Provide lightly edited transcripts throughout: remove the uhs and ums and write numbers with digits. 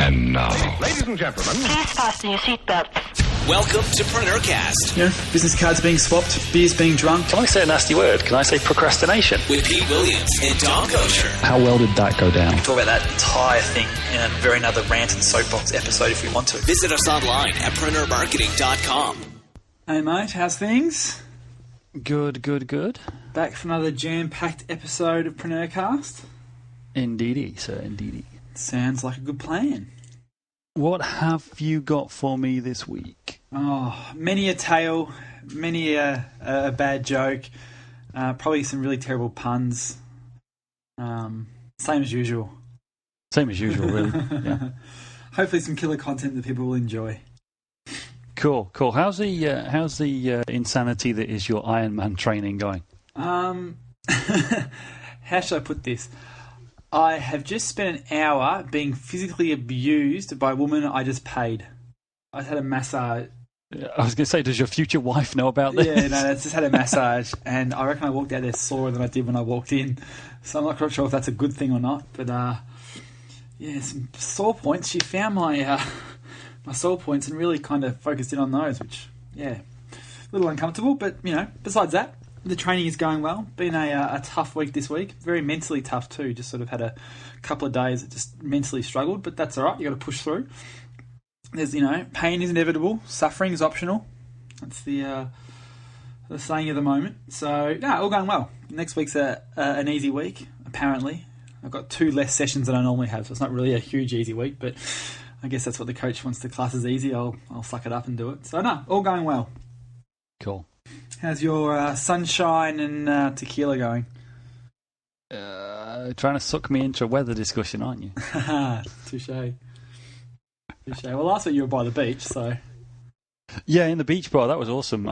And now, ladies and gentlemen, please fasten your seatbelts. Welcome to Preneurcast. You know, business cards being swapped, beers being drunk. Can I say a nasty word? Can I say procrastination? With Pete Williams and Tom Kosher. how well did that go down? Talk about that entire thing in a very another rant and soapbox episode if we want to. Visit us online at preneurmarketing.com. Hey mate, how's things? Good. Back for another jam-packed episode of Preneurcast. Indeedy, sir, indeedy. Sounds like a good plan. What have you got for me this week? Oh, many a tale, many a bad joke, probably some really terrible puns. Same as usual. Same as usual, really. Yeah. Hopefully some killer content that people will enjoy. Cool. How's the insanity that is your Iron Man training going? How should I put this? I have just spent an hour being physically abused by a woman I just paid. I had a massage. I was going to say, does your future wife know about this? Yeah, no, I just had a massage, and I reckon I walked out there sorer than I did when I walked in. So I'm not quite sure if that's a good thing or not. But yeah, some sore points. She found my my sore points and really kind of focused in on those, which, yeah, a little uncomfortable. But, you know, besides that, the training is going well. Been a tough week this week. Very mentally tough too. Just sort of had a couple of days that just mentally struggled, but that's all right. You got to push through. There's, you know, pain is inevitable. Suffering is optional. That's the saying of the moment. So, no, all going well. Next week's an easy week, apparently. I've got 2 less sessions than I normally have, so it's not really a huge easy week, but I guess that's what the coach wants the class is easy. I'll suck it up and do it. So, no, all going well. Cool. How's your sunshine and tequila going? Trying to suck me into a weather discussion, aren't you? Touche. Well, last week you were by the beach, so... Yeah, in the beach bar, that was awesome.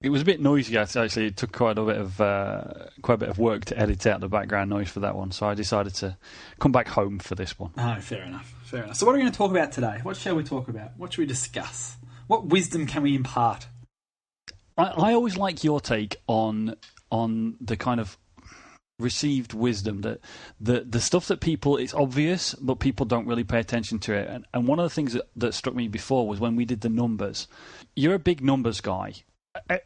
It was a bit noisy, actually. It took quite a bit of work to edit out the background noise for that one, so I decided to come back home for this one. Oh, fair enough. So what are we going to talk about today? What shall we talk about? What should we discuss? What wisdom can we impart? I always like your take on the kind of received wisdom that the stuff that people, it's obvious, but people don't really pay attention to it. And one of the things that struck me before was when we did the numbers. You're a big numbers guy.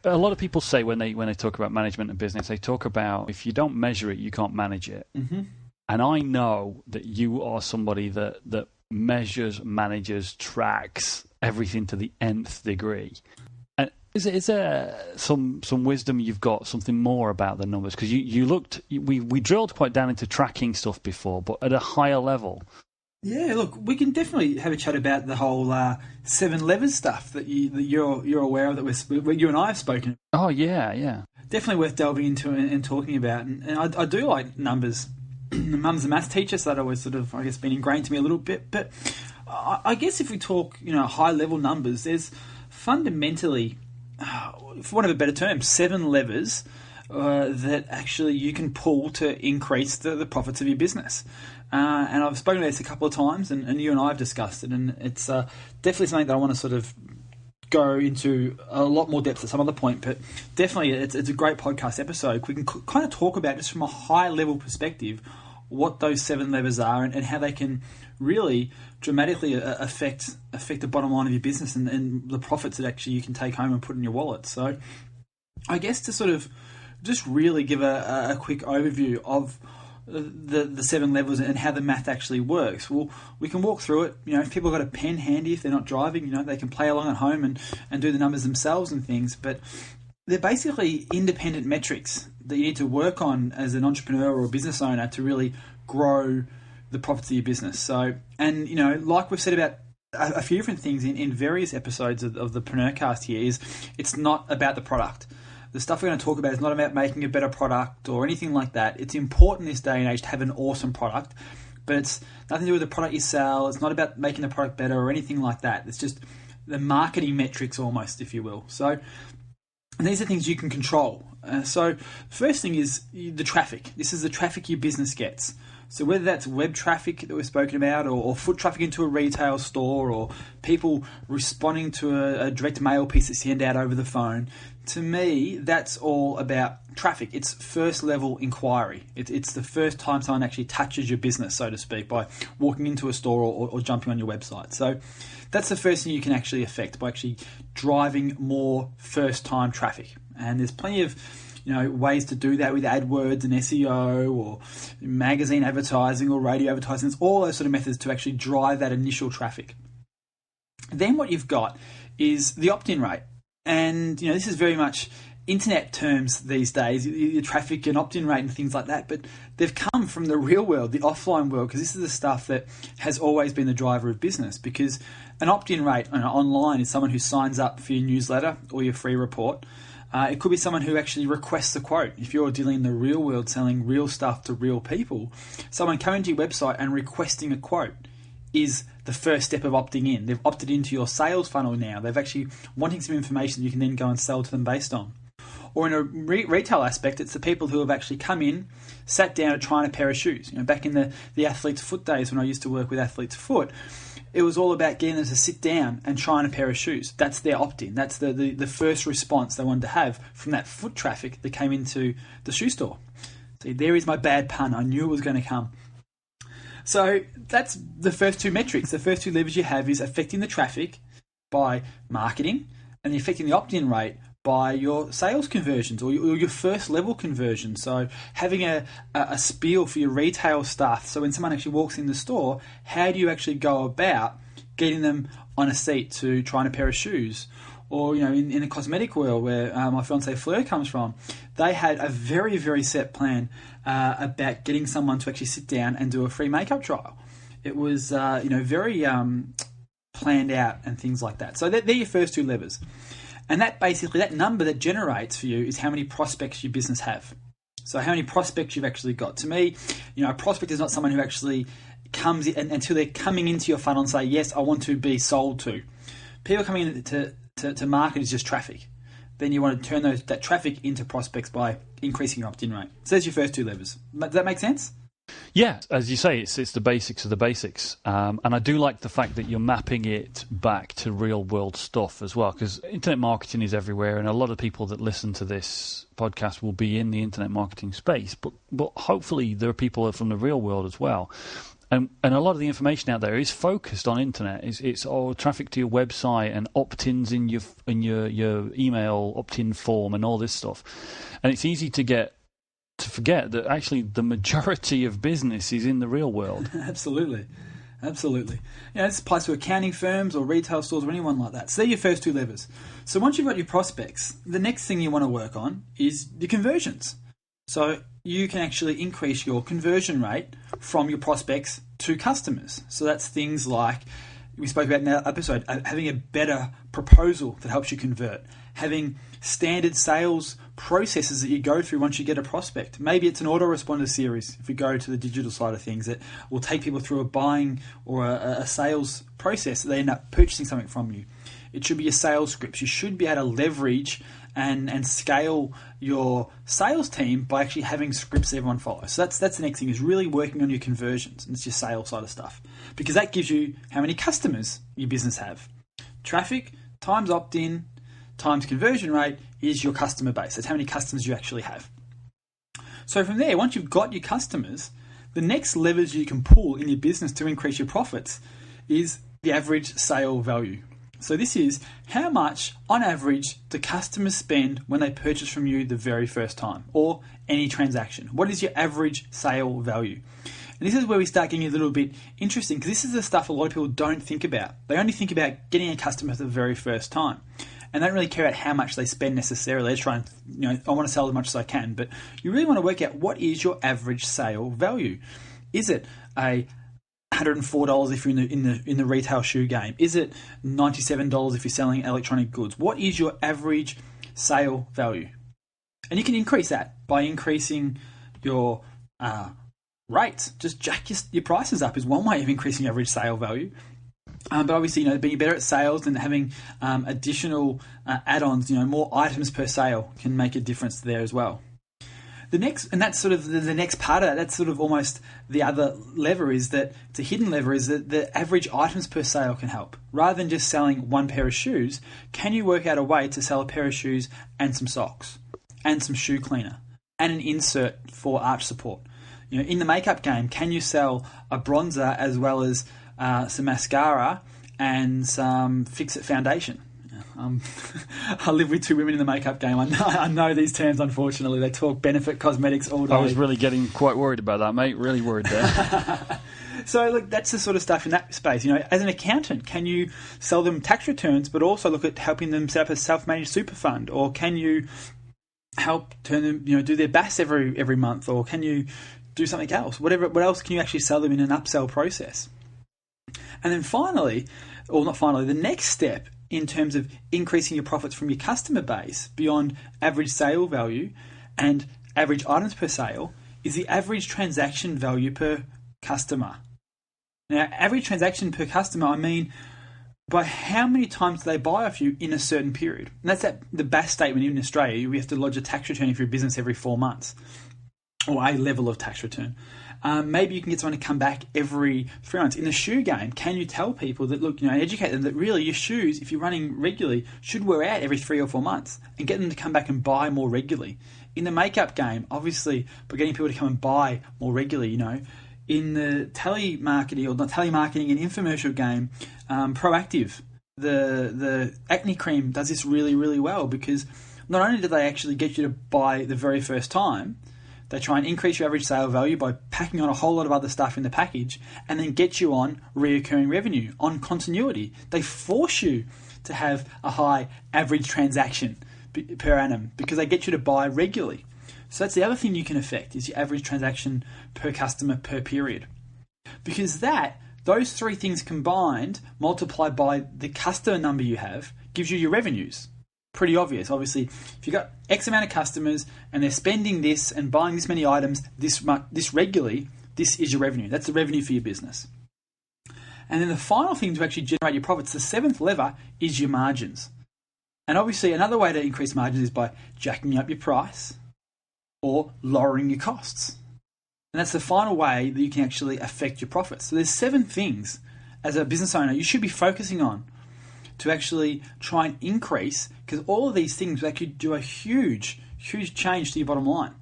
A lot of people say when they talk about management and business, they talk about if you don't measure it, you can't manage it. Mm-hmm. And I know that you are somebody that measures, manages, tracks everything to the nth degree. Is there some wisdom you've got, something more about the numbers? Because we drilled quite down into tracking stuff before, but at a higher level. Yeah, look, we can definitely have a chat about the whole 7 levers stuff that you're aware of, that you and I have spoken. Oh yeah. Definitely worth delving into and talking about. And I do like numbers. Mum's a maths teacher, so that always sort of, I guess, been ingrained to me a little bit. But I guess if we talk, you know, high level numbers, there's fundamentally, for want of a better term, 7 levers that actually you can pull to increase the profits of your business. And I've spoken about this a couple of times, and you and I have discussed it, and it's definitely something that I want to sort of go into a lot more depth at some other point, but definitely it's a great podcast episode. We can kind of talk about, just from a high-level perspective, what those 7 levers are and how they can really dramatically affect the bottom line of your business and the profits that actually you can take home and put in your wallet. So I guess to sort of just really give a quick overview of the 7 levels and how the math actually works. Well, we can walk through it. You know, if people have got a pen handy, if they're not driving, you know, they can play along at home and do the numbers themselves and things. But they're basically independent metrics that you need to work on as an entrepreneur or a business owner to really grow the profits of your business. So, and, you know, like we've said about a few different things in various episodes of the Preneurcast here, is it's not about the product. The stuff we're going to talk about is not about making a better product or anything like that. It's important in this day and age to have an awesome product, but it's nothing to do with the product you sell. It's not about making the product better or anything like that. It's just the marketing metrics almost, if you will. So, and these are things you can control. So first thing is the traffic. This is the traffic your business gets. So whether that's web traffic that we've spoken about, or foot traffic into a retail store, or people responding to a direct mail piece that you send out over the phone, to me, that's all about traffic. It's first level inquiry. It's the first time someone actually touches your business, so to speak, by walking into a store or jumping on your website. So that's the first thing you can actually affect by actually driving more first time traffic. And there's plenty of ways to do that with AdWords and SEO or magazine advertising or radio advertising. There's all those sort of methods to actually drive that initial traffic. Then what you've got is the opt-in rate. And, this is very much internet terms these days, your traffic and opt-in rate and things like that. But they've come from the real world, the offline world, because this is the stuff that has always been the driver of business. Because an opt-in rate online is someone who signs up for your newsletter or your free report. It could be someone who actually requests a quote. If you're dealing in the real world, selling real stuff to real people, someone coming to your website and requesting a quote is the first step of opting in. They've opted into your sales funnel now. They've actually wanting some information you can then go and sell to them based on. Or in a retail aspect, it's the people who have actually come in, sat down and trying a pair of shoes. Back in the athlete's foot days when I used to work with athlete's foot, it was all about getting them to sit down and try on a pair of shoes. That's their opt-in. That's the first response they wanted to have from that foot traffic that came into the shoe store. See, there is my bad pun. I knew it was going to come. So that's the first two metrics. The first two levers you have is affecting the traffic by marketing and affecting the opt-in rate by your sales conversions or your first level conversions. So having a spiel for your retail staff. So when someone actually walks in the store, how do you actually go about getting them on a seat to try on a pair of shoes? Or, in the cosmetic world where my fiancée Fleur comes from, they had a very, very set plan about getting someone to actually sit down and do a free makeup trial. It was, very planned out and things like that. So they're your first two levers. And that number that generates for you is how many prospects your business have. So how many prospects you've actually got. To me, a prospect is not someone who actually comes in until they're coming into your funnel and say, yes, I want to be sold to. People coming in to market is just traffic. Then you want to turn that traffic into prospects by increasing your opt-in rate. So there's your first two levers. Does that make sense? Yeah, as you say, it's the basics of the basics. And I do like the fact that you're mapping it back to real world stuff as well, because internet marketing is everywhere, and a lot of people that listen to this podcast will be in the internet marketing space. But hopefully there are people from the real world as well. And a lot of the information out there is focused on internet. It's all traffic to your website and opt-ins in your email opt-in form and all this stuff. And it's easy to forget that actually the majority of business is in the real world. Absolutely. This applies to accounting firms or retail stores or anyone like that. So they're your first two levers. So once you've got your prospects, the next thing you want to work on is your conversions. So you can actually increase your conversion rate from your prospects to customers. So that's things like we spoke about in that episode, having a better proposal that helps you convert, having standard sales processes that you go through once you get a prospect. Maybe it's an autoresponder series if we go to the digital side of things that will take people through a buying or a sales process that they end up purchasing something from you. It should be your sales scripts. You should be able to leverage and scale your sales team by actually having scripts that everyone follows. So that's the next thing, is really working on your conversions, and it's your sales side of stuff, because that gives you how many customers your business have. Traffic times opt-in times conversion rate is your customer base. That's how many customers you actually have. So from there, once you've got your customers, the next levers you can pull in your business to increase your profits is the average sale value. So this is how much, on average, do customers spend when they purchase from you the very first time or any transaction? What is your average sale value? And this is where we start getting a little bit interesting, because this is the stuff a lot of people don't think about. They only think about getting a customer for the very first time, and they don't really care about how much they spend necessarily. They just try and, I want to sell as much as I can. But you really want to work out, what is your average sale value? Is it a $104 if you're in the retail shoe game? Is it $97 if you're selling electronic goods? What is your average sale value? And you can increase that by increasing your rates. Just jack your prices up is one way of increasing average sale value. But obviously, being better at sales and having additional add-ons, more items per sale can make a difference there as well. The next, and that's sort of the next part of that. That's sort of almost the other lever, is that it's a hidden lever, is that the average items per sale can help. Rather than just selling one pair of shoes, can you work out a way to sell a pair of shoes and some socks and some shoe cleaner and an insert for arch support? You know, in the makeup game, can you sell a bronzer as well as some mascara and some fix-it foundation? I live with two women in the makeup game. I know these terms, unfortunately. They talk benefit cosmetics all day. I was really getting quite worried about that, mate. Really worried there. So, look, that's the sort of stuff in that space. You know, as an accountant, can you sell them tax returns but also look at helping them set up a self-managed super fund? Or can you help turn them, you know, do their BAS every month? Or can you do something else? What else can you actually sell them in an upsell process? And then finally, or not finally, the next step in terms of increasing your profits from your customer base beyond average sale value and average items per sale is the average transaction value per customer. Now, average transaction per customer, I mean by how many times do they buy off you in a certain period. And that's the BAS statement in Australia. We have to lodge a tax return for your business every 4 months, or a level of tax return. Maybe you can get someone to come back every 3 months. In the shoe game, can you tell people that, look, you know, and educate them that really your shoes, if you're running regularly, should wear out every 3 or 4 months, and get them to come back and buy more regularly. In the makeup game, obviously, we're getting people to come and buy more regularly, you know. In the telemarketing, or not telemarketing, and infomercial game, Proactive, the acne cream does this really, really well, because not only do they actually get you to buy the very first time, they try and increase your average sale value by packing on a whole lot of other stuff in the package, and then get you on reoccurring revenue, on continuity. They force you to have a high average transaction per annum because they get you to buy regularly. So that's the other thing you can affect, is your average transaction per customer per period. Because those three things combined, multiplied by the customer number you have, gives you your revenues. Pretty obvious. Obviously, if you've got X amount of customers and they're spending this and buying this many items this regularly, this is your revenue. That's the revenue for your business. And then the final thing to actually generate your profits, the seventh lever, is your margins. And obviously, another way to increase margins is by jacking up your price or lowering your costs. And that's the final way that you can actually affect your profits. So there's 7 things as a business owner you should be focusing on to actually try and increase, because all of these things will actually do a huge, huge change to your bottom line.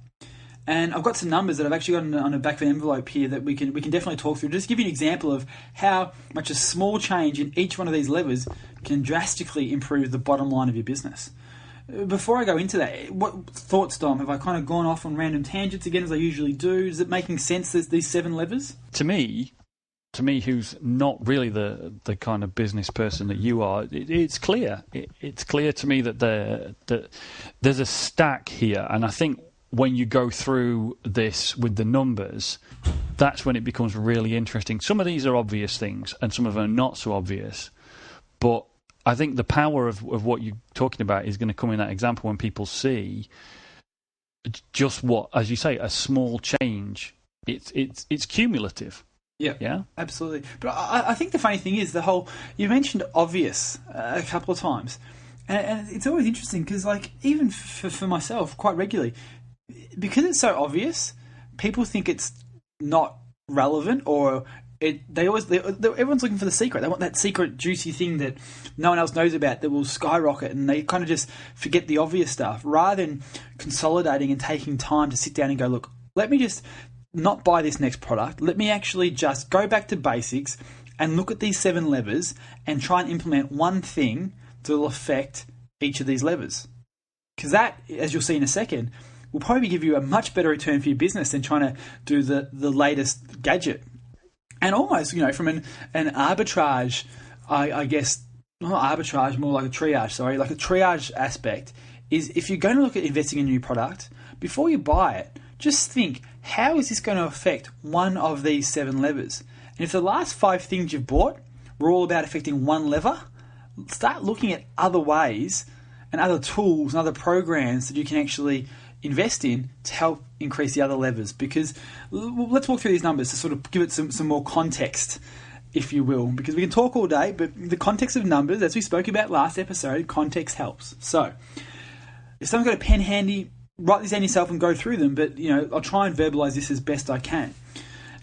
And I've got some numbers that I've actually got on the back of an envelope here that we can definitely talk through. Just give you an example of how much a small change in each one of these levers can drastically improve the bottom line of your business. Before I go into that, what thoughts, Dom? Have I kind of gone off on random tangents again, as I usually do? Is it making sense, there's these 7 levers? To me, who's not really the kind of business person that you are, it's clear. It's clear to me that there's a stack here, and I think when you go through this with the numbers, that's when it becomes really interesting. Some of these are obvious things, and some of them are not so obvious. But I think the power of what you're talking about is going to come in that example when people see just what, as you say, a small change. It's cumulative. Yeah, absolutely. But I think the funny thing is you mentioned obvious a couple of times, and it's always interesting because, like, even for myself, quite regularly, because it's so obvious, people think it's not relevant, or everyone's looking for the secret. They want that secret juicy thing that no one else knows about that will skyrocket, and they kind of just forget the obvious stuff rather than consolidating and taking time to sit down and go, look, let me just not buy this next product. Let me actually just go back to basics and look at these 7 levers and try and implement one thing that will affect each of these levers. Because that, as you'll see in a second, will probably give you a much better return for your business than trying to do the latest gadget. And almost, you know, from an arbitrage, I guess, not arbitrage, more like a triage, like a triage aspect, is if you're going to look at investing in a new product, before you buy it, just think, how is this going to affect one of these 7 levers? And if the last 5 things you've bought were all about affecting one lever, start looking at other ways and other tools and other programs that you can actually invest in to help increase the other levers. Because let's walk through these numbers to sort of give it some more context, if you will, because we can talk all day, but the context of numbers, as we spoke about last episode, context helps. So if someone's got a pen handy, write these down yourself and go through them, but I'll try and verbalise this as best I can.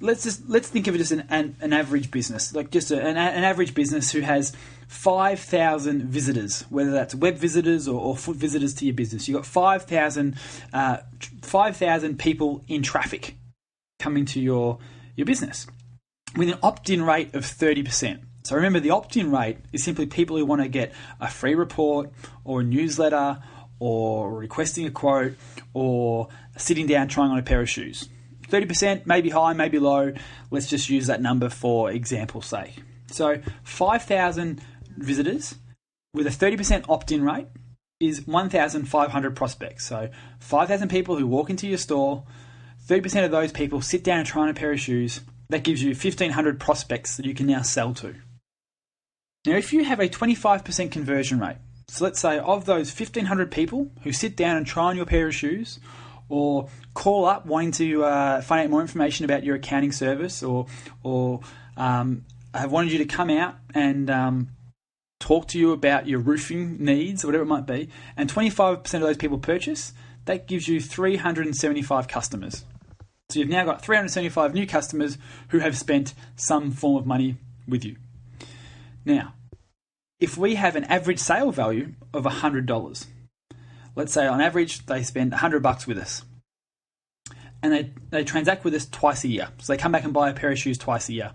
Let's think of it as an average business, like just an average business who has 5,000 visitors, whether that's web visitors or foot visitors to your business. You've got 5,000 people in traffic coming to your business with an opt-in rate of 30%. So remember, the opt-in rate is simply people who want to get a free report or a newsletter or requesting a quote or sitting down trying on a pair of shoes. 30%, maybe high, maybe low. Let's just use that number for example's sake. So 5,000 visitors with a 30% opt-in rate is 1,500 prospects. So 5,000 people who walk into your store, 30% of those people sit down and try on a pair of shoes. That gives you 1,500 prospects that you can now sell to. Now, if you have a 25% conversion rate, so let's say of those 1,500 people who sit down and try on your pair of shoes, or call up wanting to find out more information about your accounting service, or have wanted you to come out and talk to you about your roofing needs, or whatever it might be, and 25% of those people purchase, that gives you 375 customers. So you've now got 375 new customers who have spent some form of money with you. Now, if we have an average sale value of $100, let's say on average they spend $100 with us, and they transact with us twice a year. So they come back and buy a pair of shoes twice a year.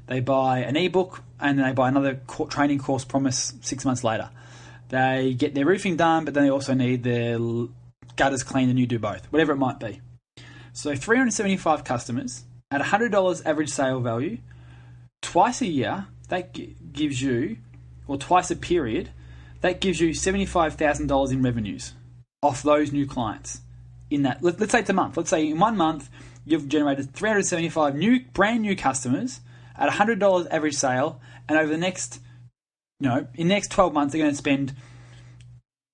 They buy an ebook and then they buy another training course promise 6 months later. They get their roofing done, but then they also need their gutters cleaned, and you do both, whatever it might be. So 375 customers at $100 average sale value, twice a year, that gives you, or twice a period, that gives you $75,000 in revenues off those new clients. In that, let's say it's a month. Let's say in 1 month you've generated 375 brand new customers at $100 average sale, and over the next, in the next 12 months they're going to spend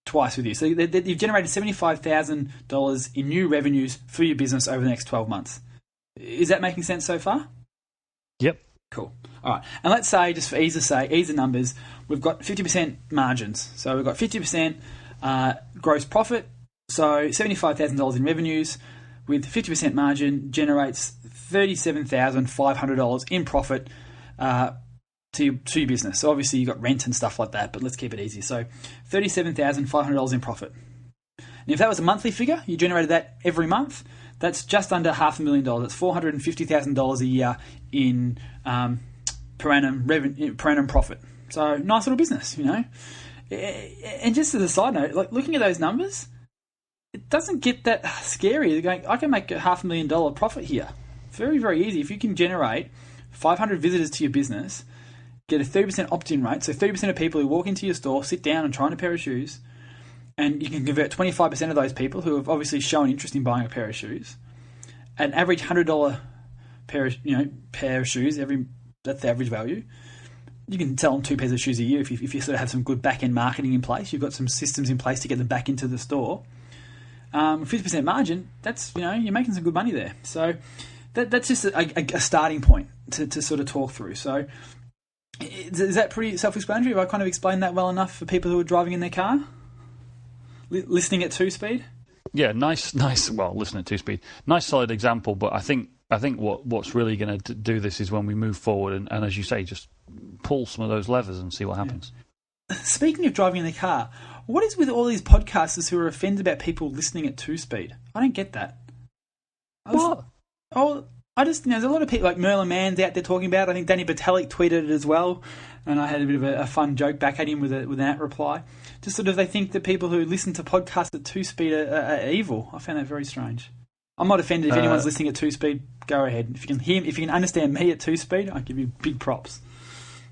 twice with you. So you've generated $75,000 in new revenues for your business over the next 12 months. Is that making sense so far? Yep. Cool. All right. And let's say, just for ease of numbers, we've got 50% margins. So we've got 50% gross profit. So $75,000 in revenues with 50% margin generates $37,500 in profit to your business. So obviously you've got rent and stuff like that, but let's keep it easy. So $37,500 in profit. And if that was a monthly figure, you generated that every month, that's just under $500,000. That's $450,000 a year in per annum profit. So nice little business, And just as a side note, like looking at those numbers, it doesn't get that scary. They're going, I can make a $500,000 profit here. Very, very easy. If you can generate 500 visitors to your business, get a 30% opt-in rate, so 30% of people who walk into your store, sit down and try on a pair of shoes, and you can convert 25% of those people who have obviously shown interest in buying a pair of shoes, an average $100 pair of shoes, that's the average value. You can sell them 2 pairs of shoes a year if you sort of have some good back-end marketing in place. You've got some systems in place to get them back into the store. 50% margin, that's, you're making some good money there. So that's just a starting point to sort of talk through. So is that pretty self-explanatory? Have I kind of explained that well enough for people who are driving in their car? Listening at 2-speed? Yeah, nice. Well, listening at 2-speed. Nice, solid example, but I think what's really going to do this is when we move forward and as you say, just pull some of those levers and see what happens. Yeah. Speaking of driving in the car, what is with all these podcasters who are offended about people listening at 2-speed? I don't get that. What? There's a lot of people like Merlin Mann's out there talking about it. I think Danny Batalik tweeted it as well, and I had a bit of a fun joke back at him with an at reply. Just sort of, they think that people who listen to podcasts at 2-speed are evil. I found that very strange. I'm not offended if anyone's listening at 2-speed. Go ahead. If you can understand me at 2-speed, I give you big props.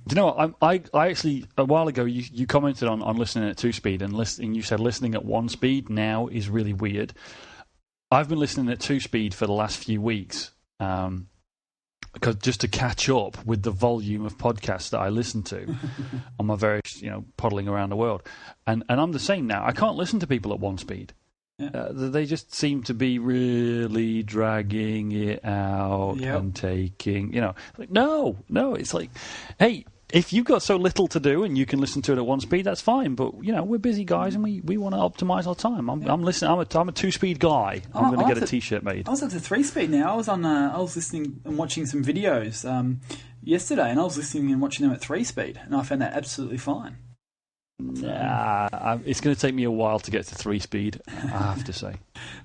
Do you know what? I actually, a while ago, you commented on listening at 2-speed, and you said listening at 1-speed now is really weird. I've been listening at 2-speed for the last few weeks, because just to catch up with the volume of podcasts that I listen to on my various, poddling around the world. And I'm the same now. I can't listen to people at 1-speed. Yeah. They just seem to be really dragging it out and taking, no, it's like, hey, if you've got so little to do and you can listen to it at one speed, that's fine. But we're busy guys, and we want to optimize our time. I'm listening. I'm a 2-speed guy. I'm going to get a T-shirt made. I was up to 3-speed now. I was listening and watching some videos yesterday, and I was listening and watching them at 3-speed, and I found that absolutely fine. It's going to take me a while to get to 3-speed, I have to say.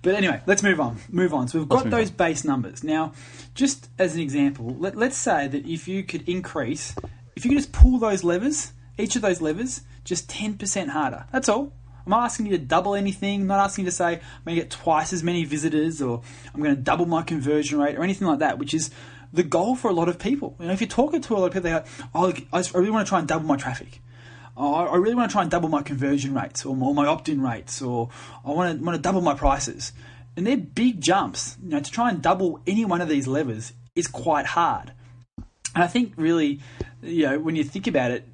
But anyway, let's move on. So we've got those base numbers. Now, just as an example, let's say that if you could just pull those levers, each of those levers, just 10% harder. That's all. I'm not asking you to double anything. I'm not asking you to say, I'm going to get twice as many visitors, or I'm going to double my conversion rate, or anything like that, which is the goal for a lot of people. If you're talking to a lot of people, they go, I really want to try and double my traffic. I really want to try and double my conversion rates, or my opt-in rates, or I want to double my prices. And they're big jumps. To try and double any one of these levers is quite hard. And I think really, when you think about it,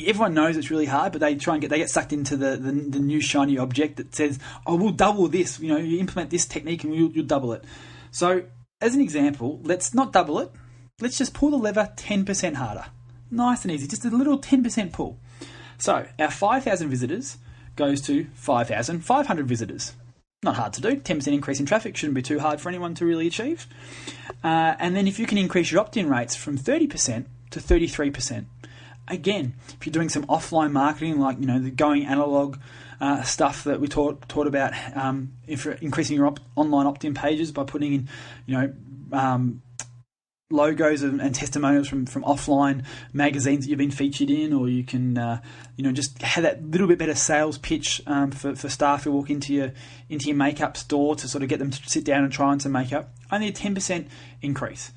everyone knows it's really hard, but they get sucked into the new shiny object that says, "Oh, we'll double this." You implement this technique and you'll double it. So, as an example, let's not double it. Let's just pull the lever 10% harder. Nice and easy, just a little 10% pull. So our 5,000 visitors goes to 5,500 visitors. Not hard to do. 10% increase in traffic shouldn't be too hard for anyone to really achieve. And then if you can increase your opt-in rates from 30% to 33%. Again, if you're doing some offline marketing, like the going analog stuff that we taught about, if you're increasing your online opt-in pages by putting in, logos and testimonials from offline magazines that you've been featured in, or you can just have that little bit better sales pitch for staff who walk into your makeup store to sort of get them to sit down and try on some makeup. Only a 10% increase.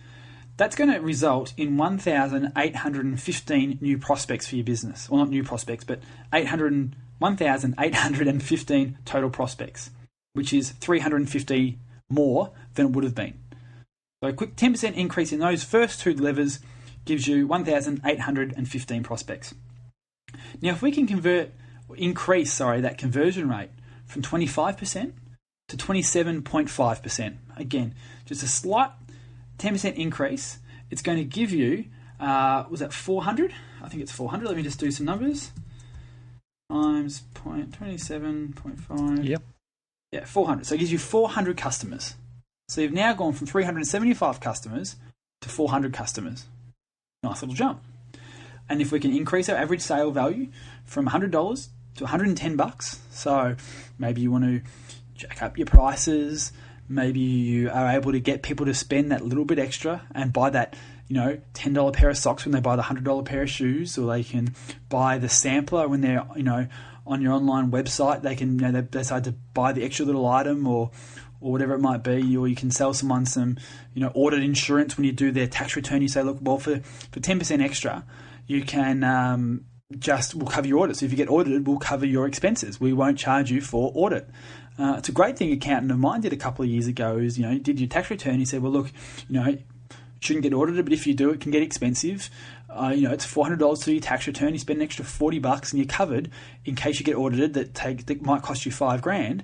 That's going to result in 1,815 new prospects for your business. Well, not new prospects, but 1,815 total prospects, which is 350 more than it would have been. So a quick 10% increase in those first two levers gives you 1,815 prospects. Now, if we can increase that conversion rate from 25% to 27.5%, again, just a slight 10% increase, it's going to give you, was that 400? I think it's 400. Let me just do some numbers. Times 27.5. Yep. Yeah, 400. So it gives you 400 customers. So you've now gone from 375 customers to 400 customers. Nice little jump. And if we can increase our average sale value from $100 to $110, so maybe you want to jack up your prices, maybe you are able to get people to spend that little bit extra and buy that, $10 pair of socks when they buy the $100 pair of shoes, or they can buy the sampler when they're, on your online website. They can, they decide to buy the extra little item, or whatever it might be, or you can sell someone some, audit insurance when you do their tax return. You say, look, well, for 10% extra, you can we'll cover your audit. So if you get audited, we'll cover your expenses. We won't charge you for audit. It's a great thing an accountant of mine did a couple of years ago is, did your tax return. He said, well, look, shouldn't get audited, but if you do, it can get expensive. It's $400 to your tax return. You spend an extra $40 and you're covered in case you get audited. That might cost you $5,000.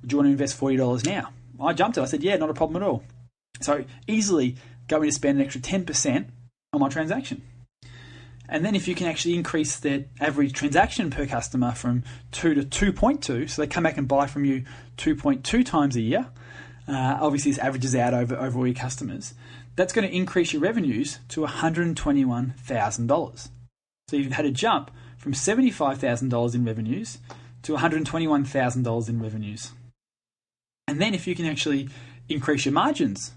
Do you want to invest $40 now? I jumped it. I said, yeah, not a problem at all. So easily going to spend an extra 10% on my transaction. And then if you can actually increase the average transaction per customer from 2 to 2.2, so they come back and buy from you 2.2 times a year, obviously this averages out over all your customers, that's going to increase your revenues to $121,000. So you've had a jump from $75,000 in revenues to $121,000 in revenues. And then if you can actually increase your margins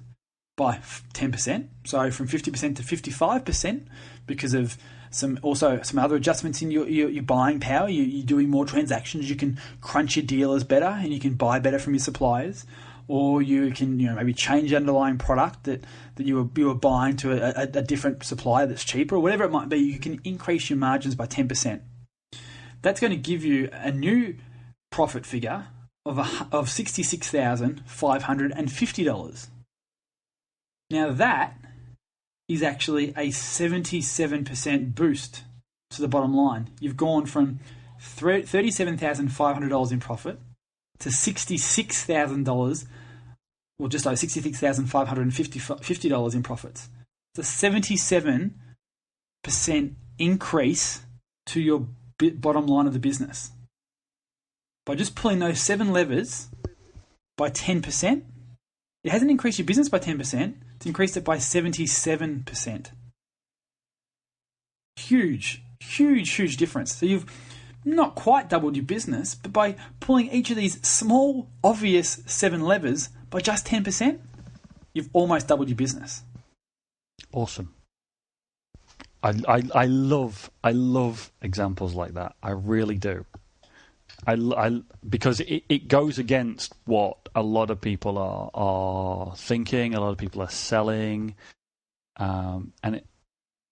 by 10%, so from 50% to 55%, because of some other adjustments in your buying power, you're doing more transactions, you can crunch your dealers better and you can buy better from your suppliers, or you can maybe change the underlying product that you were buying to a different supplier that's cheaper, or whatever it might be. You can increase your margins by 10%. That's going to give you a new profit figure of $66,550. Now that is actually a 77% boost to the bottom line. You've gone from $37,500 in profit to $66,000, or just over $66,550 in profits. It's a 77% increase to your bottom line of the business. By just pulling those 7 levers by 10%, it hasn't increased your business by 10%, it's increased it by 77%. Huge, huge, huge difference. So you've not quite doubled your business, but by pulling each of these small, obvious 7 levers by just 10%, you've almost doubled your business. Awesome. I love examples like that. I really do. Because it goes against what a lot of people are thinking, a lot of people are selling, and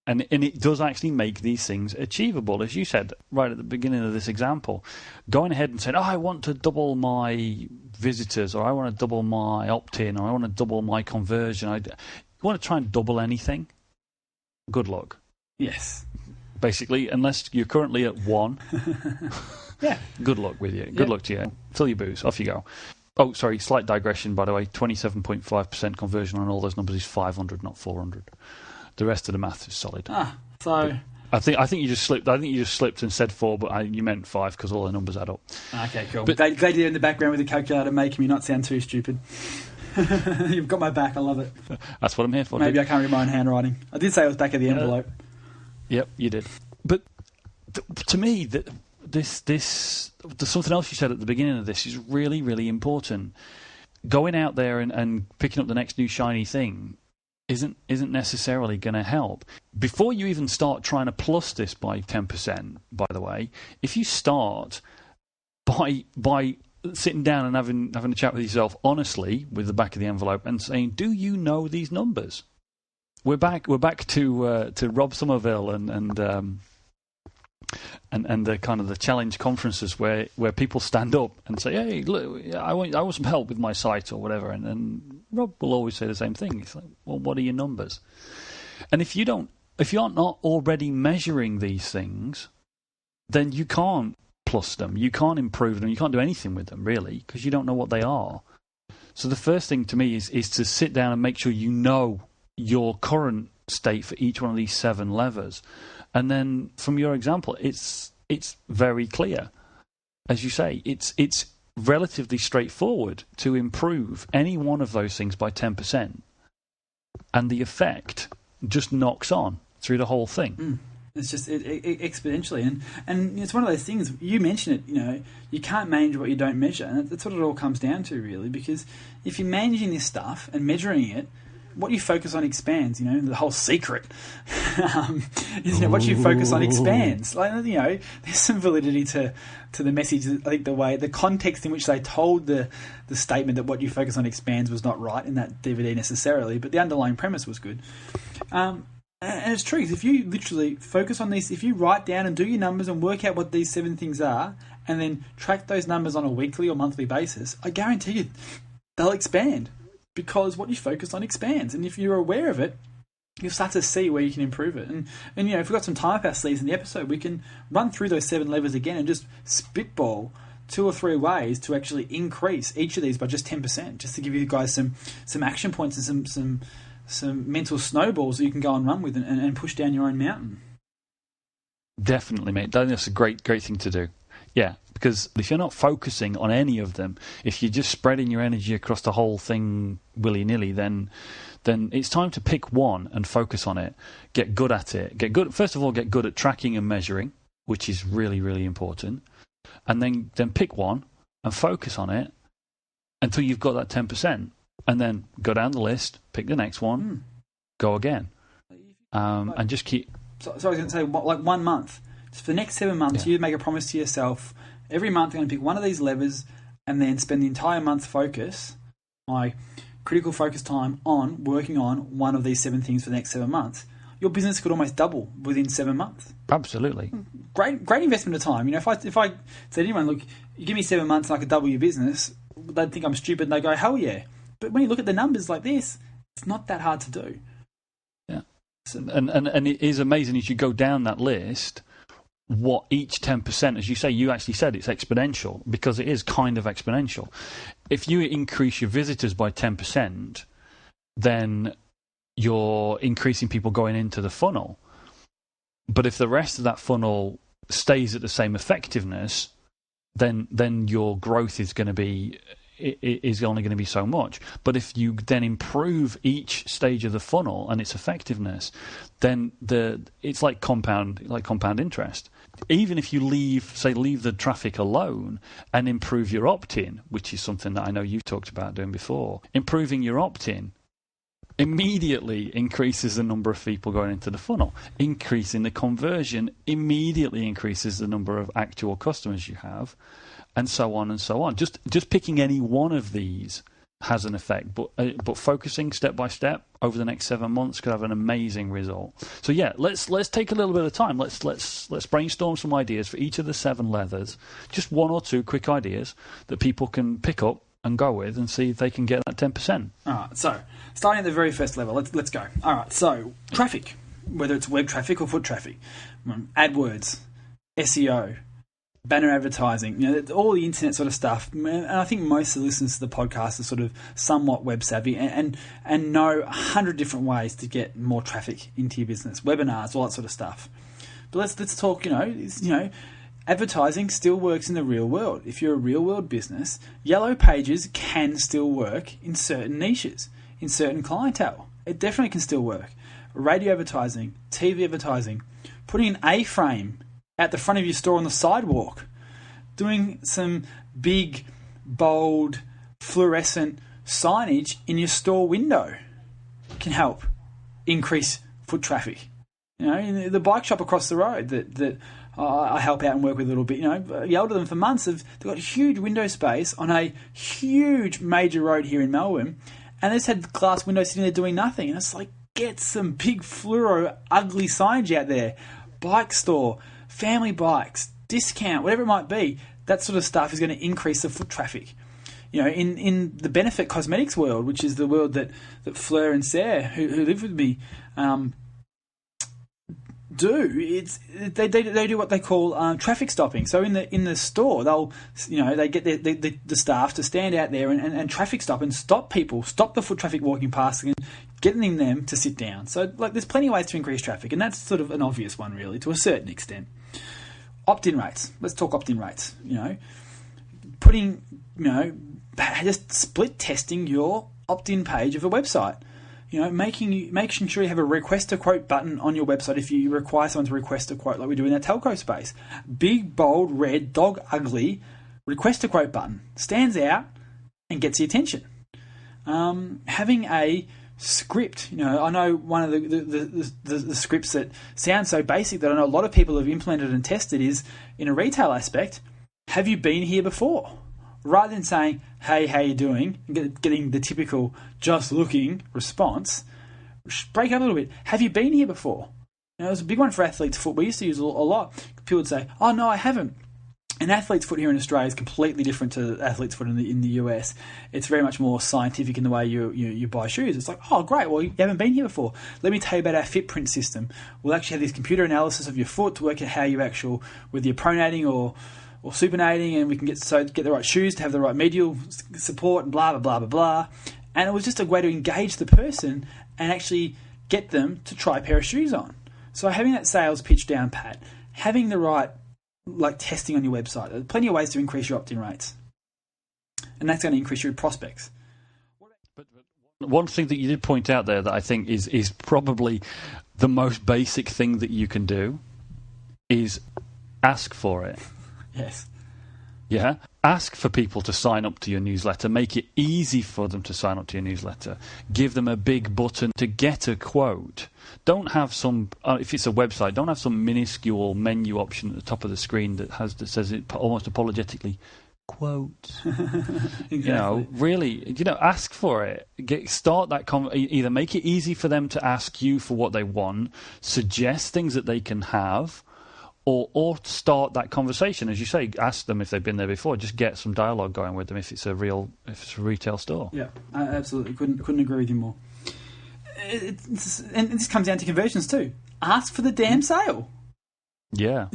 it does actually make these things achievable. As you said right at the beginning of this example, going ahead and saying, "Oh, I want to double my visitors, or I want to double my opt-in, or I want to double my conversion." You want to try and double anything? Good luck. Yes. Basically, unless you're currently at 1. Yeah. Good luck with you. Good luck to you. Fill your booze. Off you go. Oh, sorry, slight digression, by the way. 27.5% conversion on all those numbers is 500, not 400. The rest of the math is solid. So I think you just slipped. I think you just slipped and said 4, but you meant 5 because all the numbers add up. Okay, cool. But they did it in the background with the calculator, making me not sound too stupid. You've got my back. I love it. That's what I'm here for. Maybe I can't read my own handwriting. I did say it was back of the envelope. Yep, you did. But to me, there's something else you said at the beginning of this is really, really important. Going out there and picking up the next new shiny thing isn't necessarily going to help. Before you even start trying to plus this by 10%, by the way, if you start by sitting down and having a chat with yourself honestly with the back of the envelope and saying, do you know these numbers? We're back to Rob Somerville and the kind of the challenge conferences where people stand up and say, "Hey, look, I want some help with my site or whatever," and Rob will always say the same thing. It's like, well, what are your numbers? And if you're not already measuring these things, then you can't plus them, you can't improve them, you can't do anything with them really because you don't know what they are. So the first thing to me is to sit down and make sure you know your current state for each one of these 7 levers. And then from your example, it's very clear. As you say, it's relatively straightforward to improve any one of those things by 10%. And the effect just knocks on through the whole thing. It's just exponentially. And it's one of those things, you mentioned it, you can't manage what you don't measure. And that's what it all comes down to, really, because if you're managing this stuff and measuring it, what you focus on expands. The whole secret is what you focus on expands. There's some validity to the message. I think the context in which they told the statement that what you focus on expands was not right in that DVD necessarily, but the underlying premise was good. And it's true. If you literally focus on these, if you write down and do your numbers and work out what these 7 things are, and then track those numbers on a weekly or monthly basis, I guarantee you they'll expand. Because what you focus on expands, and if you're aware of it, you'll start to see where you can improve it. And if we've got some time up our sleeves in the episode, we can run through those 7 levers again and just spitball 2 or 3 ways to actually increase each of these by just 10%, just to give you guys some action points and some mental snowballs that you can go and run with and push down your own mountain. Definitely, mate. That's a great thing to do. Yeah, because if you're not focusing on any of them, if you're just spreading your energy across the whole thing willy-nilly, then it's time to pick one and focus on it. Get good at it. First of all, get good at tracking and measuring, which is really, really important. And then pick one and focus on it until you've got that 10%. And then go down the list, pick the next one, go again. And just keep... So I was going to say, like 1 month. So for the next 7 months, you make a promise to yourself, every month I'm going to pick one of these levers and then spend the entire month my critical focus time on working on one of these 7 things for the next 7 months. Your business could almost double within 7 months. Absolutely. Great investment of time. If I said to anyone, look, you give me 7 months and I could double your business, they'd think I'm stupid and they go, hell yeah. But when you look at the numbers like this, it's not that hard to do. Yeah. And it is amazing as you go down that list what each 10%, as you say, you actually said it's exponential because it is kind of exponential. If you increase your visitors by 10%, then you're increasing people going into the funnel. But if the rest of that funnel stays at the same effectiveness, then your growth is going to be only going to be so much. But if you then improve each stage of the funnel and its effectiveness, then it's like compound interest. Even if you leave the traffic alone and improve your opt-in, which is something that I know you talked about doing before, improving your opt-in immediately increases the number of people going into the funnel. Increasing the conversion immediately increases the number of actual customers you have, and so on and so on. Just picking any one of these has an effect, but focusing step by step over the next 7 months could have an amazing result. So yeah, let's take a little bit of time. Let's brainstorm some ideas for each of the 7 leathers. Just 1 or 2 quick ideas that people can pick up and go with and see if they can get that 10%. All right, so starting at the very first level, let's go. All right, so traffic, whether it's web traffic or foot traffic, AdWords, SEO, banner advertising, all the internet sort of stuff. And I think most of the listeners to the podcast are sort of somewhat web savvy and know 100 different ways to get more traffic into your business, webinars, all that sort of stuff. But let's talk. Advertising still works in the real world. If you're a real world business, yellow pages can still work in certain niches, in certain clientele. It definitely can still work. Radio advertising, TV advertising, putting an A-frame at the front of your store on the sidewalk, doing some big, bold, fluorescent signage in your store window can help increase foot traffic. The bike shop across the road that I help out and work with a little bit. I yelled at them for months. They've got huge window space on a huge major road here in Melbourne, and they just had glass windows sitting there doing nothing. And it's like, get some big fluoro ugly signage out there. Bike store, family bikes, discount, whatever it might be. That sort of stuff is going to increase the foot traffic. In the benefit cosmetics world, which is the world that Fleur and Sarah, who live with me, they do what they call traffic stopping. So in the store, they get the staff to stand out there and traffic stop and stop the foot traffic walking past, and getting them to sit down. So there's plenty of ways to increase traffic, and that's sort of an obvious one, really, to a certain extent. Opt-in rates. Let's talk opt-in rates. Just split testing your opt-in page of a website. Making sure you have a request a quote button on your website if you require someone to request a quote, like we do in our telco space. Big, bold, red, dog ugly request a quote button stands out and gets the attention. Having a script, I know one of the scripts that sounds so basic that I know a lot of people have implemented and tested is, in a retail aspect, have you been here before? Rather than saying, hey, how you doing, and getting the typical just looking response, break up a little bit. Have you been here before? It was a big one for Athlete's Foot. We used to use a lot. People would say, oh, no, I haven't. And Athlete's Foot here in Australia is completely different to Athlete's Foot in the US. It's very much more scientific in the way you buy shoes. It's like, oh, great, well, you haven't been here before. Let me tell you about our Fitprint system. We'll actually have this computer analysis of your foot to work out how you whether you're pronating or supinating, and we can get the right shoes to have the right medial support and blah, blah, blah, blah, blah. And it was just a way to engage the person and actually get them to try a pair of shoes on. So having that sales pitch down pat, having the right testing on your website, there's plenty of ways to increase your opt-in rates. And that's going to increase your prospects. But one thing that you did point out there that I think is probably the most basic thing that you can do is ask for it. Yes. Yeah? Ask for people to sign up to your newsletter. Make it easy for them to sign up to your newsletter. Give them a big button to get a quote. Don't have some, if it's a website, don't have some minuscule menu option at the top of the screen that says it almost apologetically, quote. Exactly. Really, ask for it. Start that either make it easy for them to ask you for what they want, suggest things that they can have, or start that conversation. As you say, ask them if they've been there before. Just get some dialogue going with them if it's a retail store. Yeah, I absolutely couldn't agree with you more. And this comes down to conversions too. Ask for the damn sale. Yeah.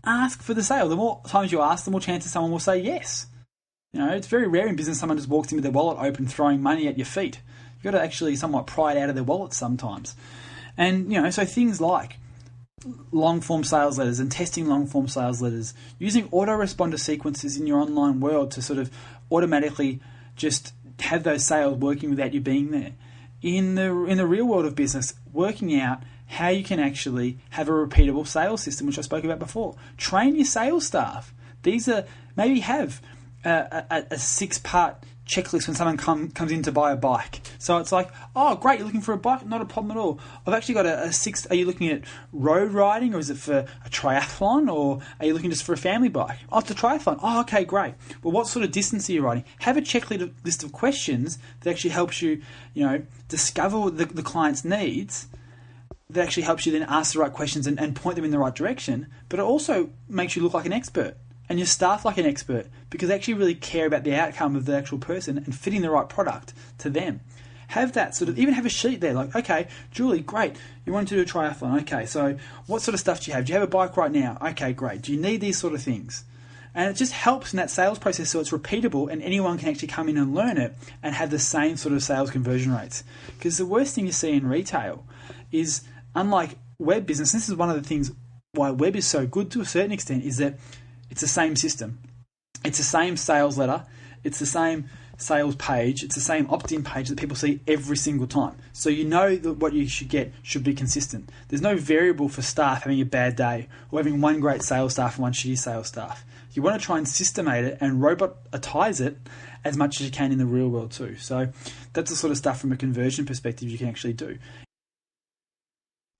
Ask for the sale. The more times you ask, the more chances someone will say yes. It's very rare in business someone just walks in with their wallet open throwing money at your feet. You've got to actually somewhat pry it out of their wallet sometimes. And, so things like long-form sales letters and testing long-form sales letters, using autoresponder sequences in your online world to sort of automatically just have those sales working without you being there. In the real world of business, working out how you can actually have a repeatable sales system, which I spoke about before. Train your sales staff. These are, maybe have a 6-part checklist when someone comes in to buy a bike. So it's like, oh, great, you're looking for a bike? Not a problem at all. I've actually got a 6. Are you looking at road riding, or is it for a triathlon, or are you looking just for a family bike? Oh, it's a triathlon. Oh, okay, great. Well, what sort of distance are you riding? Have a checklist of questions that actually helps you, discover the client's needs. That actually helps you then ask the right questions and point them in the right direction. But it also makes you look like an expert and your staff like an expert, because they actually really care about the outcome of the actual person and fitting the right product to them. Have that sort of, even have a sheet there like, okay, Julie, great, you want to do a triathlon. Okay, so what sort of stuff do you have? Do you have a bike right now? Okay, great. Do you need these sort of things? And it just helps in that sales process so it's repeatable and anyone can actually come in and learn it and have the same sort of sales conversion rates. Because the worst thing you see in retail is, unlike web business, this is one of the things why web is so good to a certain extent, is that it's the same system. It's the same sales letter. It's the same sales page. It's the same opt-in page that people see every single time. So you know that what you should get should be consistent. There's no variable for staff having a bad day or having one great sales staff and one shitty sales staff. You want to try and systemate it and robotize it as much as you can in the real world too. So that's the sort of stuff from a conversion perspective you can actually do.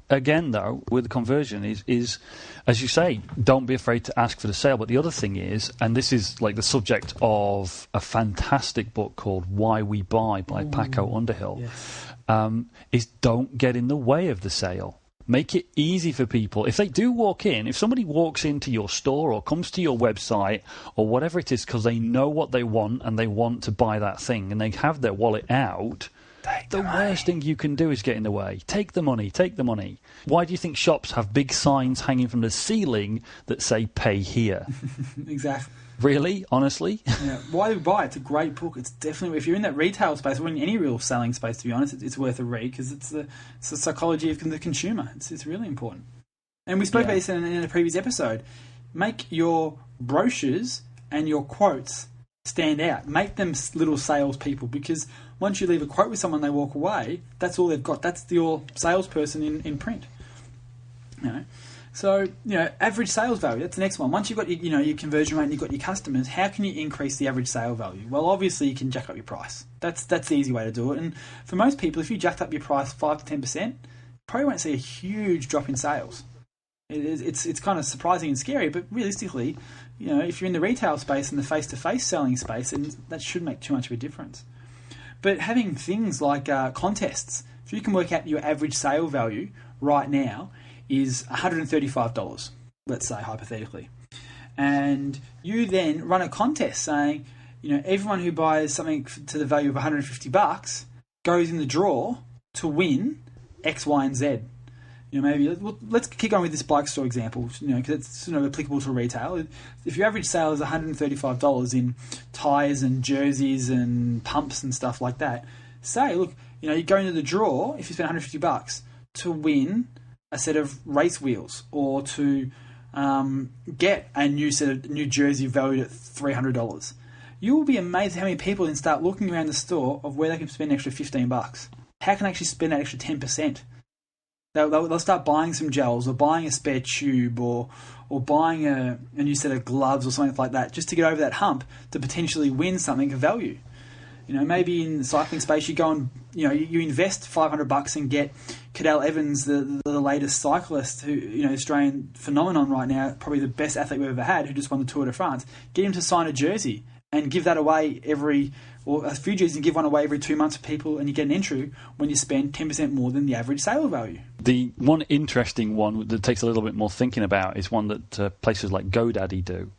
Again, though, with the conversion is, as you say, don't be afraid to ask for the sale. But the other thing is, and this is like the subject of a fantastic book called Why We Buy by Paco Underhill, yes. Is don't get in the way of the sale. Make it easy for people. If they do walk in, if somebody walks into your store or comes to your website or whatever it is because they know what they want and they want to buy that thing and they have their wallet out, the worst thing you can do is get in the way. Take the money, take the money. Why do you think shops have big signs hanging from the ceiling that say pay here? Exactly. Really? Honestly? Yeah. Why We Buy? It's a great book. It's definitely, if you're in that retail space or in any real selling space, to be honest, it's worth a read because it's the psychology of the consumer. It's really important. And we spoke about this in a previous episode. Make your brochures and your quotes stand out. Make them little salespeople, because once you leave a quote with someone, they walk away. That's all they've got. That's your salesperson in print. So average sales value. That's the next one. Once you've got your conversion rate and you've got your customers, how can you increase the average sale value? Well, obviously you can jack up your price. That's the easy way to do it. And for most people, if you jacked up your price 5 to 10%, you probably won't see a huge drop in sales. It's kind of surprising and scary, but realistically, if you're in the retail space and the face-to-face selling space, and that shouldn't make too much of a difference. But having things like contests, if you can work out your average sale value right now is $135, let's say hypothetically, and you then run a contest saying, everyone who buys something to the value of $150 goes in the draw to win X, Y, and Z. Let's kick on with this bike store example, because it's applicable to retail. If your average sale is $135 in tyres and jerseys and pumps and stuff like that, say, look, you go into the draw if you spend $150 to win a set of race wheels or to get a new set of new jersey valued at $300. You will be amazed how many people then start looking around the store of where they can spend an extra $15. How can I actually spend that extra 10%? They'll start buying some gels or buying a spare tube or buying a new set of gloves or something like that just to get over that hump to potentially win something of value. Maybe in the cycling space you go and you invest $500 and get Cadel Evans, the latest cyclist, who Australian phenomenon right now, probably the best athlete we've ever had, who just won the Tour de France. Get him to sign a jersey and give that away a few jerseys and give one away every 2 months for people, and you get an entry when you spend 10% more than the average sale value. The one interesting one that takes a little bit more thinking about is one that places like GoDaddy do,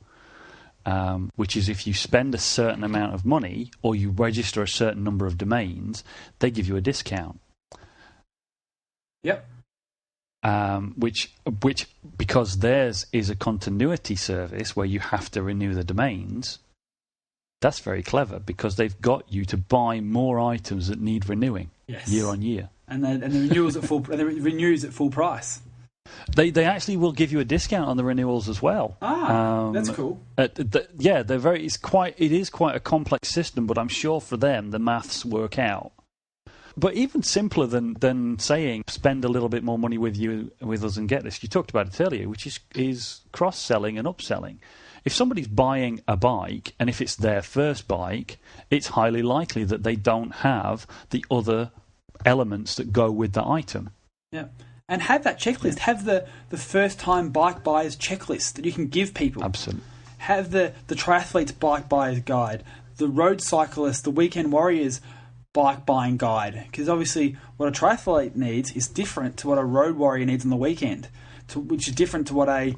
which is if you spend a certain amount of money or you register a certain number of domains, they give you a discount. Yep. Which because theirs is a continuity service where you have to renew the domains. That's very clever because they've got you to buy more items that need renewing year on year, and the renewals at full. And the renews at full price. They actually will give you a discount on the renewals as well. That's cool. They're very. It is quite a complex system, but I'm sure for them the maths work out. But even simpler than saying spend a little bit more money with us and get this. You talked about it earlier, which is cross selling and upselling. If somebody's buying a bike, and if it's their first bike, it's highly likely that they don't have the other elements that go with the item. Yeah. And have that checklist. Have the first-time bike buyer's checklist that you can give people. Absolutely. Have the triathlete's bike buyer's guide, the road cyclist, the weekend warrior's bike buying guide. Because obviously what a triathlete needs is different to what a road warrior needs on the weekend, which is different to what a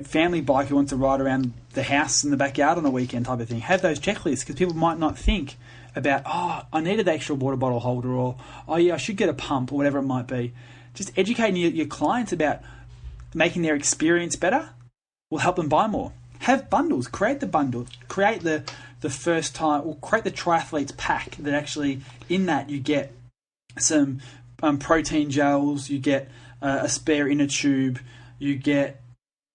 family biker who wants to ride around the house in the backyard on the weekend type of thing. Have those checklists because people might not think about, I needed the extra water bottle holder, or, I should get a pump, or whatever it might be. Just educating your clients about making their experience better will help them buy more. Have bundles. Create the bundle. Create the first time, or create the triathlete's pack that actually, in that, you get some protein gels, you get a spare inner tube, you get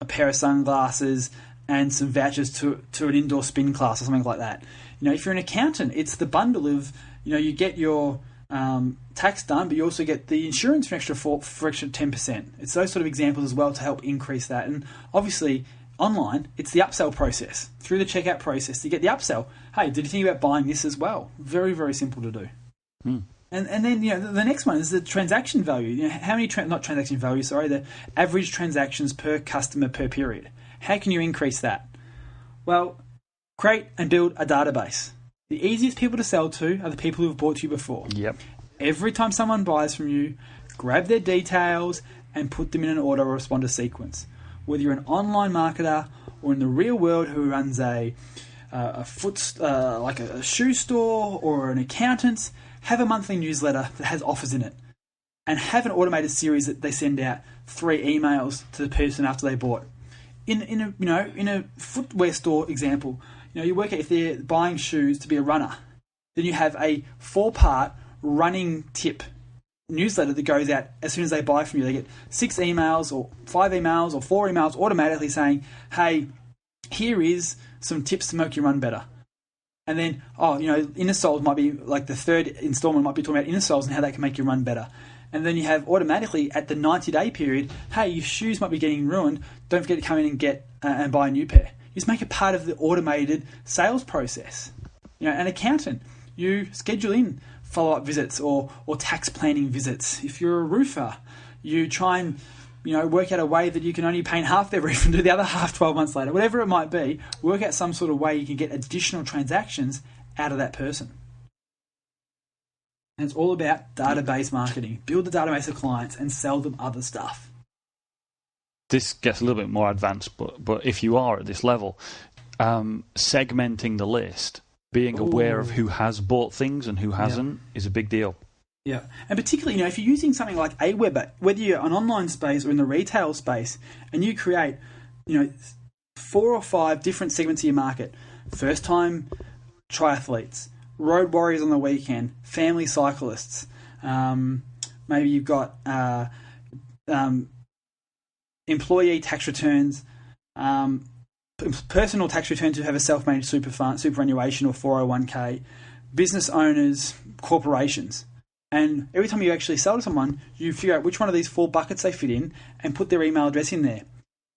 a pair of sunglasses, and some vouchers to an indoor spin class or something like that. If you're an accountant, it's the bundle of, you get your tax done, but you also get the insurance for extra 10%. It's those sort of examples as well to help increase that. And obviously, online, it's the upsell process. Through the checkout process, you get the upsell. Hey, did you think about buying this as well? Very, very simple to do. And then the next one is the transaction value. How many not transaction value? Sorry, the average transactions per customer per period. How can you increase that? Well, create and build a database. The easiest people to sell to are the people who have bought you before. Yep. Every time someone buys from you, grab their details and put them in an autoresponder sequence. Whether you're an online marketer or in the real world who runs a shoe store or an accountant, have a monthly newsletter that has offers in it, and have an automated series that they send out 3 emails to the person after they bought. In a footwear store example, you work out if they're buying shoes to be a runner, then you have a 4-part running tip newsletter that goes out as soon as they buy from you. They get 6 emails or 5 emails or 4 emails automatically saying, here is some tips to make you run better. And then, inner soles might be like the third installment might be talking about inner soles and how they can make you run better. And then you have automatically at the 90-day period, hey, your shoes might be getting ruined. Don't forget to come in and get and buy a new pair. You just make it part of the automated sales process. An accountant, you schedule in follow-up visits or tax planning visits. If you're a roofer, you try and work out a way that you can only paint half their roof and do the other half 12 months later. Whatever it might be, work out some sort of way you can get additional transactions out of that person. And it's all about database marketing. Build a database of clients and sell them other stuff. This gets a little bit more advanced, but if you are at this level, segmenting the list, being aware of who has bought things and who hasn't is a big deal. Yeah, and particularly, if you're using something like Aweber, whether you're an online space or in the retail space, and you create, 4 or 5 different segments of your market: first-time triathletes, road warriors on the weekend, family cyclists. Maybe you've got employee tax returns, personal tax returns who have a self-managed superannuation or 401k, business owners, corporations. And every time you actually sell to someone, you figure out which one of these 4 buckets they fit in and put their email address in there.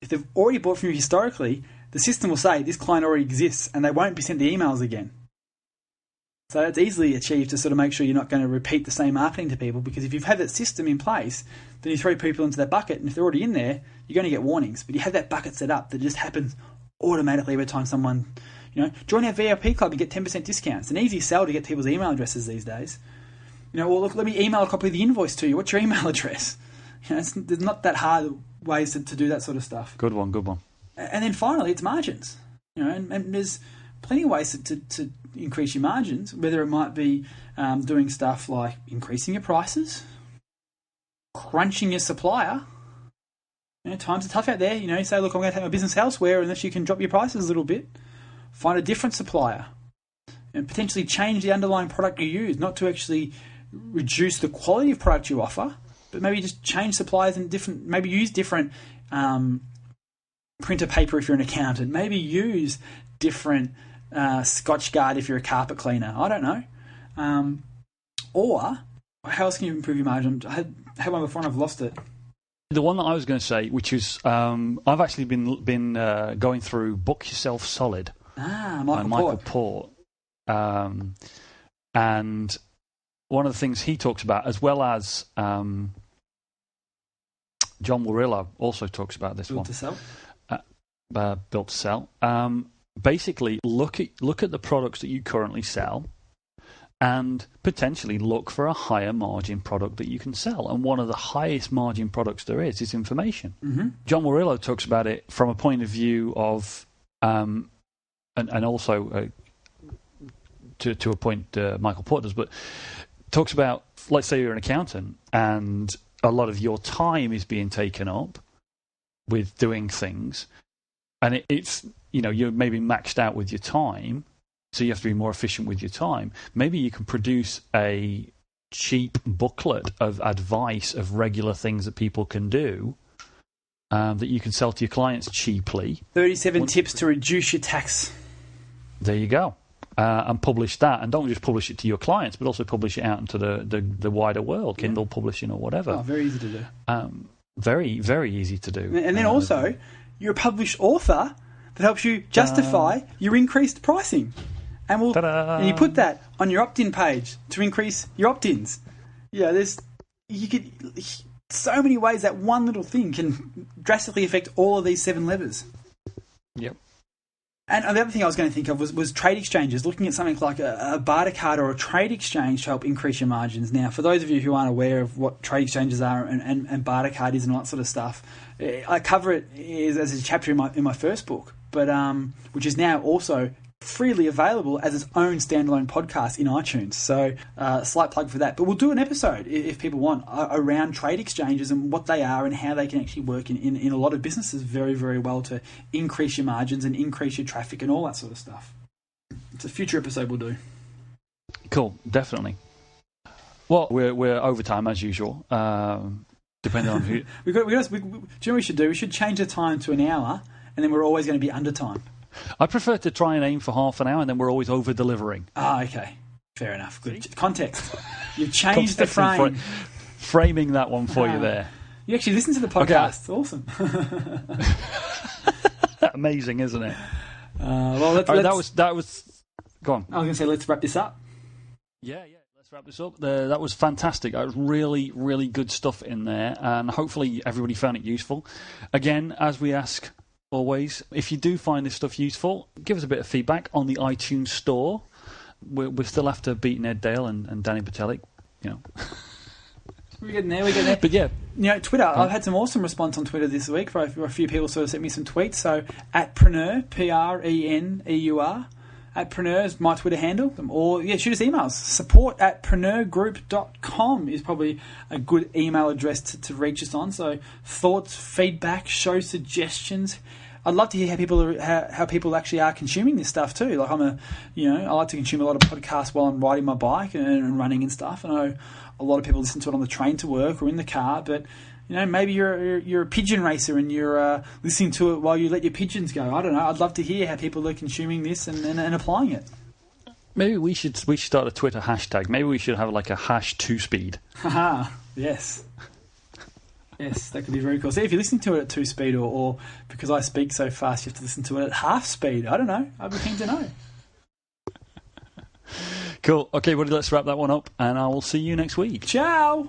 If they've already bought from you historically, the system will say this client already exists and they won't be sent the emails again. So it's easily achieved to sort of make sure you're not going to repeat the same marketing to people, because if you've had that system in place, then you throw people into that bucket, and if they're already in there, you're going to get warnings. But you have that bucket set up that just happens automatically every time someone, join our VIP club and get 10% discounts. It's an easy sell to get people's email addresses these days. Look, let me email a copy of the invoice to you. What's your email address? There's not that hard ways to do that sort of stuff. Good one. And then finally, it's margins. And there's plenty of ways to increase your margins, whether it might be doing stuff like increasing your prices, crunching your supplier. Times are tough out there. You say, look, I'm going to take my business elsewhere unless you can drop your prices a little bit. Find a different supplier and potentially change the underlying product you use, not to actually reduce the quality of product you offer, but maybe just change suppliers and maybe use different printer paper if you're an accountant. Maybe use different Scotch Guard if you're a carpet cleaner. I don't know. Or how else can you improve your margin? I had one before and I've lost it. The one that I was going to say, which is I've actually been going through Book Yourself Solid. Michael Port. And one of the things he talks about, as well as John Warrillow also talks about this Built to Sell. Built to Sell. Basically, look at the products that you currently sell, and potentially look for a higher margin product that you can sell. And one of the highest margin products there is information. Mm-hmm. John Warrillow talks about it from a point of view of, and also to a point Michael Port does, but talks about, let's say you're an accountant and a lot of your time is being taken up with doing things, and it's, you're maybe maxed out with your time, so you have to be more efficient with your time. Maybe you can produce a cheap booklet of advice of regular things that people can do that you can sell to your clients cheaply. 37 tips to reduce your tax. There you go. And publish that. And don't just publish it to your clients, but also publish it out into the wider world, Kindle publishing or whatever. Oh, very easy to do. Very, very easy to do. And then also, you're a published author that helps you justify your increased pricing. And you put that on your opt-in page to increase your opt-ins. Yeah, so many ways that one little thing can drastically affect all of these 7 levers. Yep. And the other thing I was going to think of was trade exchanges, looking at something like a barter card or a trade exchange to help increase your margins. Now, for those of you who aren't aware of what trade exchanges are and barter card is and all that sort of stuff, I cover it as a chapter in my first book, but which is now also freely available as its own standalone podcast in iTunes. So slight plug for that. But we'll do an episode, if people want, around trade exchanges and what they are and how they can actually work in a lot of businesses very, very well to increase your margins and increase your traffic and all that sort of stuff. It's a future episode we'll do. Cool, definitely. Well, we're over time as usual, depending on who... do you know what we should do? We should change the time to an hour, and then we're always going to be under time. I prefer to try and aim for half an hour, and then we're always over-delivering. Ah, okay. Fair enough. Good. See? Context. You've changed the frame. Framing that one for you there. You actually listen to the podcast. Okay. Awesome. Amazing, isn't it? Well, let's... That was... Go on. I was going to say, let's wrap this up. Yeah. Let's wrap this up. That was fantastic. That was really, really good stuff in there, and hopefully everybody found it useful. Again, as we ask... always, if you do find this stuff useful, give us a bit of feedback on the iTunes store. We're still after beating Ed Dale and Danny Patelik, We're getting there. But yeah. Twitter, I've had some awesome response on Twitter this week. For a few people sort of sent me some tweets. So, @Preneur, Preneur, @Preneur is my Twitter handle. Or, shoot us emails. support@preneurgroup.com is probably a good email address to reach us on. So, thoughts, feedback, show suggestions. I'd love to hear how people actually are consuming this stuff too. Like I like to consume a lot of podcasts while I'm riding my bike and running and stuff. I know a lot of people listen to it on the train to work or in the car, but maybe you're a pigeon racer and you're listening to it while you let your pigeons go. I don't know. I'd love to hear how people are consuming this and applying it. Maybe we should start a Twitter hashtag. Maybe we should have like a #2speed. Haha, yes. Yes, that could be very cool. See, if you listen to it at 2 speed or because I speak so fast, you have to listen to it at half speed. I don't know. I'd be keen to know. Cool. Okay, buddy, let's wrap that one up, and I will see you next week. Ciao.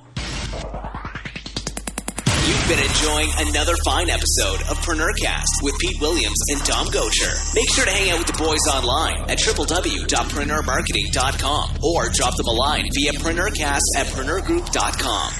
You've been enjoying another fine episode of Preneurcast with Pete Williams and Dom Gaucher. Make sure to hang out with the boys online at www.preneurmarketing.com or drop them a line via Preneurcast@preneurgroup.com.